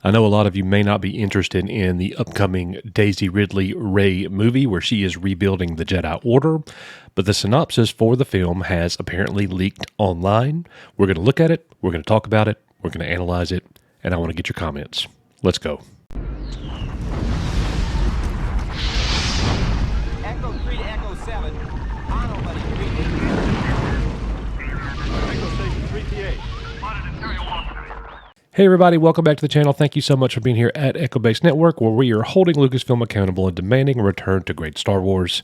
I know a lot of you may not be interested in the upcoming Daisy Ridley Rey movie where she is rebuilding the Jedi Order, but the synopsis for the film has apparently leaked online. We're going to look at it, we're going to talk about it, we're going to analyze it, and I want to get your comments. Let's go. Echo 3 to Echo 7. Mono, buddy. Echo Station 3TA. Hey everybody, welcome back to the channel. Thank you so much for being here at Echo Base Network, where we are holding Lucasfilm accountable and demanding a return to great Star Wars.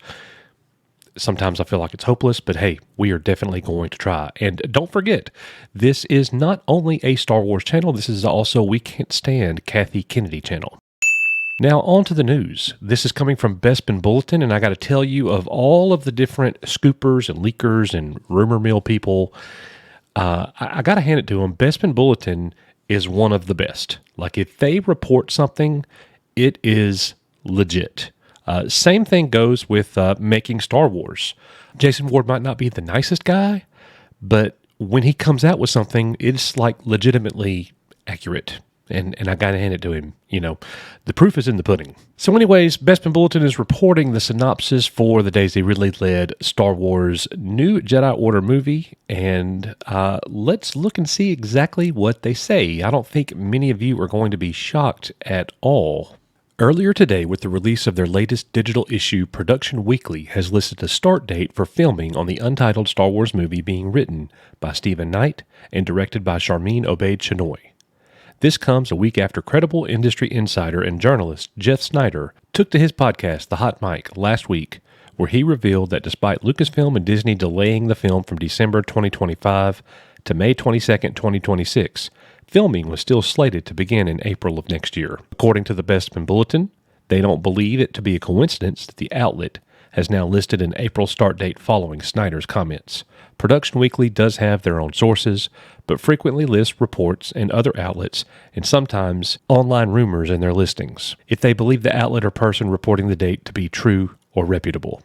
Sometimes I feel like it's hopeless, but hey, we are definitely going to try. And don't forget, this is not only a Star Wars channel, this is also We Can't Stand Kathy Kennedy channel. Now, on to the news. This is coming from Bespin Bulletin, and I got to tell you, of all of the different scoopers and leakers and rumor mill people, I got to hand it to them. Bespin Bulletin is one of the best. Like, if they report something, it is legit. Same thing goes with making Star Wars. Jason Ward might not be the nicest guy, but when he comes out with something, it's like legitimately accurate. And I got to hand it to him. You know, the proof is in the pudding. So anyways, Bespin Bulletin is reporting the synopsis for the Daisy Ridley-led Star Wars New Jedi Order movie. And let's look and see exactly what they say. I don't think many of you are going to be shocked at all. Earlier today, with the release of their latest digital issue, Production Weekly has listed a start date for filming on the untitled Star Wars movie being written by Stephen Knight and directed by Sharmeen Obaid-Chinoy. This comes a week after credible industry insider and journalist Jeff Snyder took to his podcast, The Hot Mic, last week, where he revealed that despite Lucasfilm and Disney delaying the film from December 2025 to May 22, 2026, filming was still slated to begin in April of next year. According to the Bespin Bulletin, they don't believe it to be a coincidence that the outlet has now listed an April start date following Snyder's comments. Production Weekly does have their own sources, but frequently lists reports and other outlets, and sometimes online rumors in their listings, if they believe the outlet or person reporting the date to be true or reputable.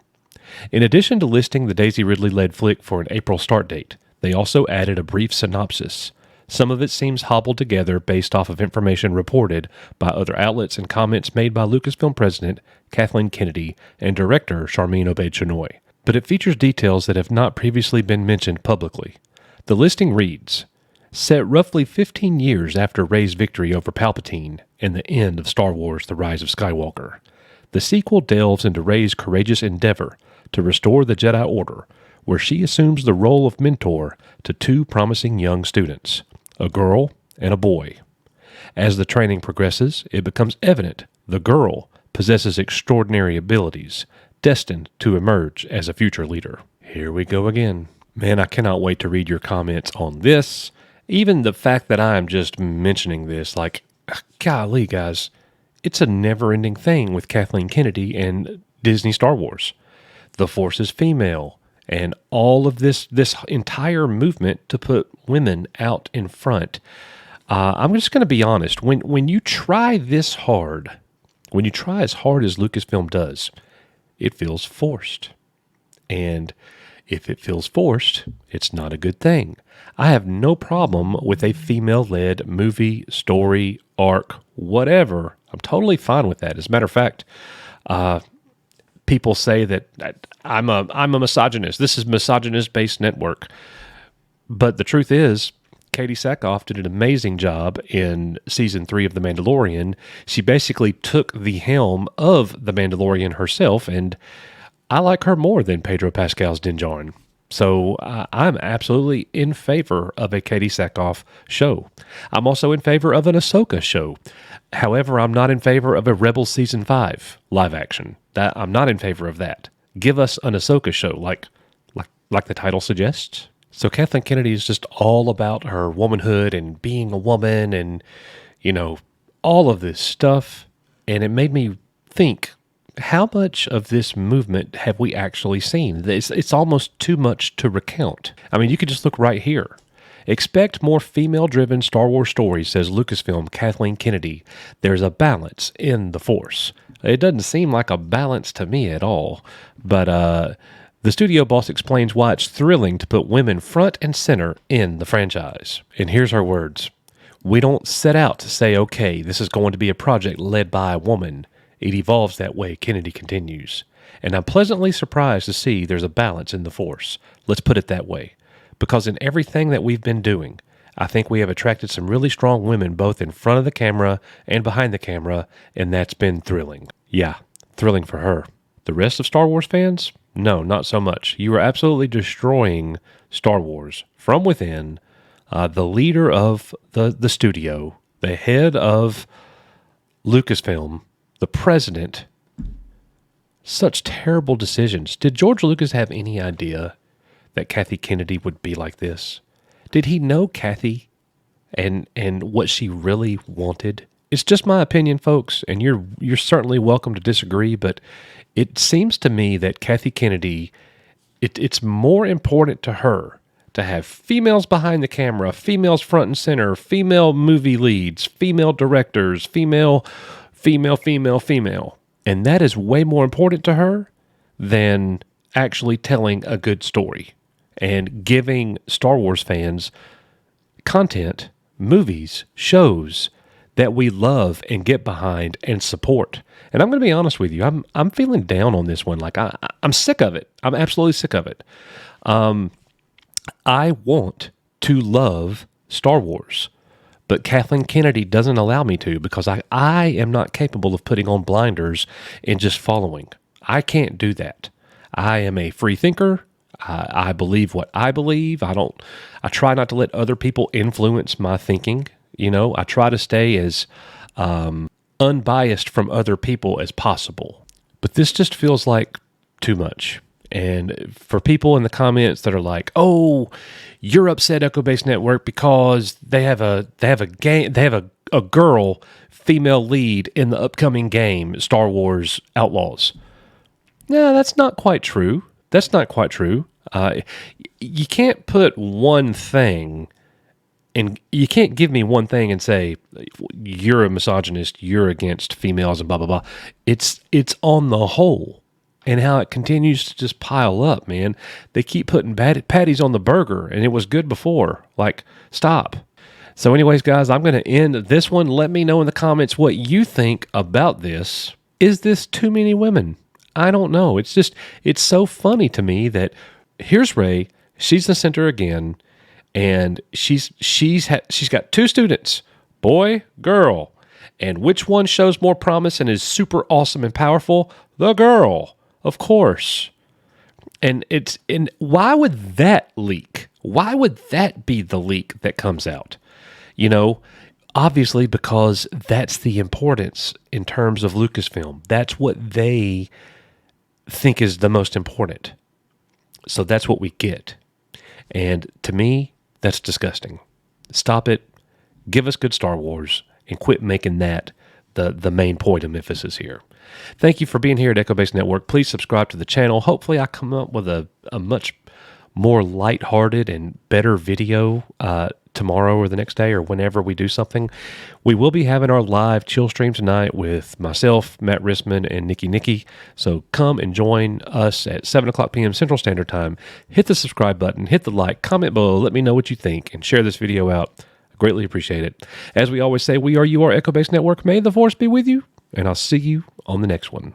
In addition to listing the Daisy Ridley-led flick for an April start date, they also added a brief synopsis. Some of it seems hobbled together based off of information reported by other outlets and comments made by Lucasfilm President Kathleen Kennedy and Director Sharmeen Obaid-Chinoy, but it features details that have not previously been mentioned publicly. The listing reads, set roughly 15 years after Rey's victory over Palpatine and the end of Star Wars: The Rise of Skywalker, the sequel delves into Rey's courageous endeavor to restore the Jedi Order, where she assumes the role of mentor to two promising young students, a girl and a boy. As the training progresses, it becomes evident the girl possesses extraordinary abilities, destined to emerge as a future leader. Here we go again. Man, I cannot wait to read your comments on this. Even the fact that I am just mentioning this, like, golly, guys, it's a never-ending thing with Kathleen Kennedy and Disney Star Wars. The Force is female, and all of this entire movement to put women out in front. I'm just going to be honest. When you try this hard, when you try as hard as Lucasfilm does, it feels forced. And if it feels forced, it's not a good thing. I have no problem with a female-led movie, story, arc, whatever. I'm totally fine with that. As a matter of fact, people say that I'm a misogynist. This is misogynist-based network. But the truth is, Katie Sackhoff did an amazing job in Season 3 of The Mandalorian. She basically took the helm of The Mandalorian herself, and I like her more than Pedro Pascal's Din Djarin. So I'm absolutely in favor of a Katie Sackhoff show. I'm also in favor of an Ahsoka show. However, I'm not in favor of a Rebels Season 5 live action. I'm not in favor of that. Give us an Ahsoka show, like the title suggests. So Kathleen Kennedy is just all about her womanhood and being a woman and, you know, all of this stuff. And it made me think, how much of this movement have we actually seen? It's almost too much to recount. I mean, you could just look right here. Expect more female-driven Star Wars stories, says Lucasfilm Kathleen Kennedy. There's a balance in the Force. It doesn't seem like a balance to me at all, but the studio boss explains why it's thrilling to put women front and center in the franchise. And here's her words. We don't set out to say, okay, this is going to be a project led by a woman. It evolves that way, Kennedy continues. And I'm pleasantly surprised to see there's a balance in the Force. Let's put it that way. Because in everything that we've been doing, I think we have attracted some really strong women both in front of the camera and behind the camera, and that's been thrilling. Yeah, thrilling for her. The rest of Star Wars fans? No, not so much. You are absolutely destroying Star Wars from within. The leader of the studio, the head of Lucasfilm, the president. Such terrible decisions. Did George Lucas have any idea that Kathy Kennedy would be like this? Did he know Kathy and what she really wanted? It's just my opinion, folks, and you're certainly welcome to disagree, but it seems to me that Kathy Kennedy, it's more important to her to have females behind the camera, females front and center, female movie leads, female directors, female. And that is way more important to her than actually telling a good story and giving Star Wars fans content, movies, shows that we love and get behind and support. And I'm going to be honest with you, I'm feeling down on this one. Like I'm sick of it. I'm absolutely sick of it. I want to love Star Wars, but Kathleen Kennedy doesn't allow me to because I am not capable of putting on blinders and just following. I can't do that. I am a free thinker. I believe what I believe. I try not to let other people influence my thinking. You know, I try to stay as unbiased from other people as possible. But this just feels like too much. And for people in the comments that are like, "Oh, you're upset, Echo Base Network, because they have a girl female lead in the upcoming game, Star Wars Outlaws." No, that's not quite true. That's not quite true. You can't put one thing, and you can't give me one thing and say you're a misogynist, you're against females, and blah blah blah. It's on the whole. And how it continues to just pile up, man. They keep putting patties on the burger, and it was good before. Like, stop. So anyways, guys, I'm going to end this one. Let me know in the comments what you think about this. Is this too many women? I don't know. It's so funny to me that here's Rey. She's the center again, and she's got two students, boy, girl. And which one shows more promise and is super awesome and powerful? The girl. Of course. And why would that leak? Why would that be the leak that comes out? You know, obviously because that's the importance in terms of Lucasfilm. That's what they think is the most important. So that's what we get. And to me, that's disgusting. Stop it. Give us good Star Wars and quit making that the main point of emphasis here. Thank you for being here at Echo Base Network. Please subscribe to the channel. Hopefully I come up with a much more lighthearted and better video tomorrow or the next day or whenever we do something. We will be having our live chill stream tonight with myself, Matt Rissman, and Nikki. So come and join us at 7 o'clock p.m. Central Standard Time. Hit the subscribe button, hit the like, comment below, let me know what you think, and share this video out. I greatly appreciate it. As we always say, we are you, our Echo Base Network. May the Force be with you, and I'll see you on the next one.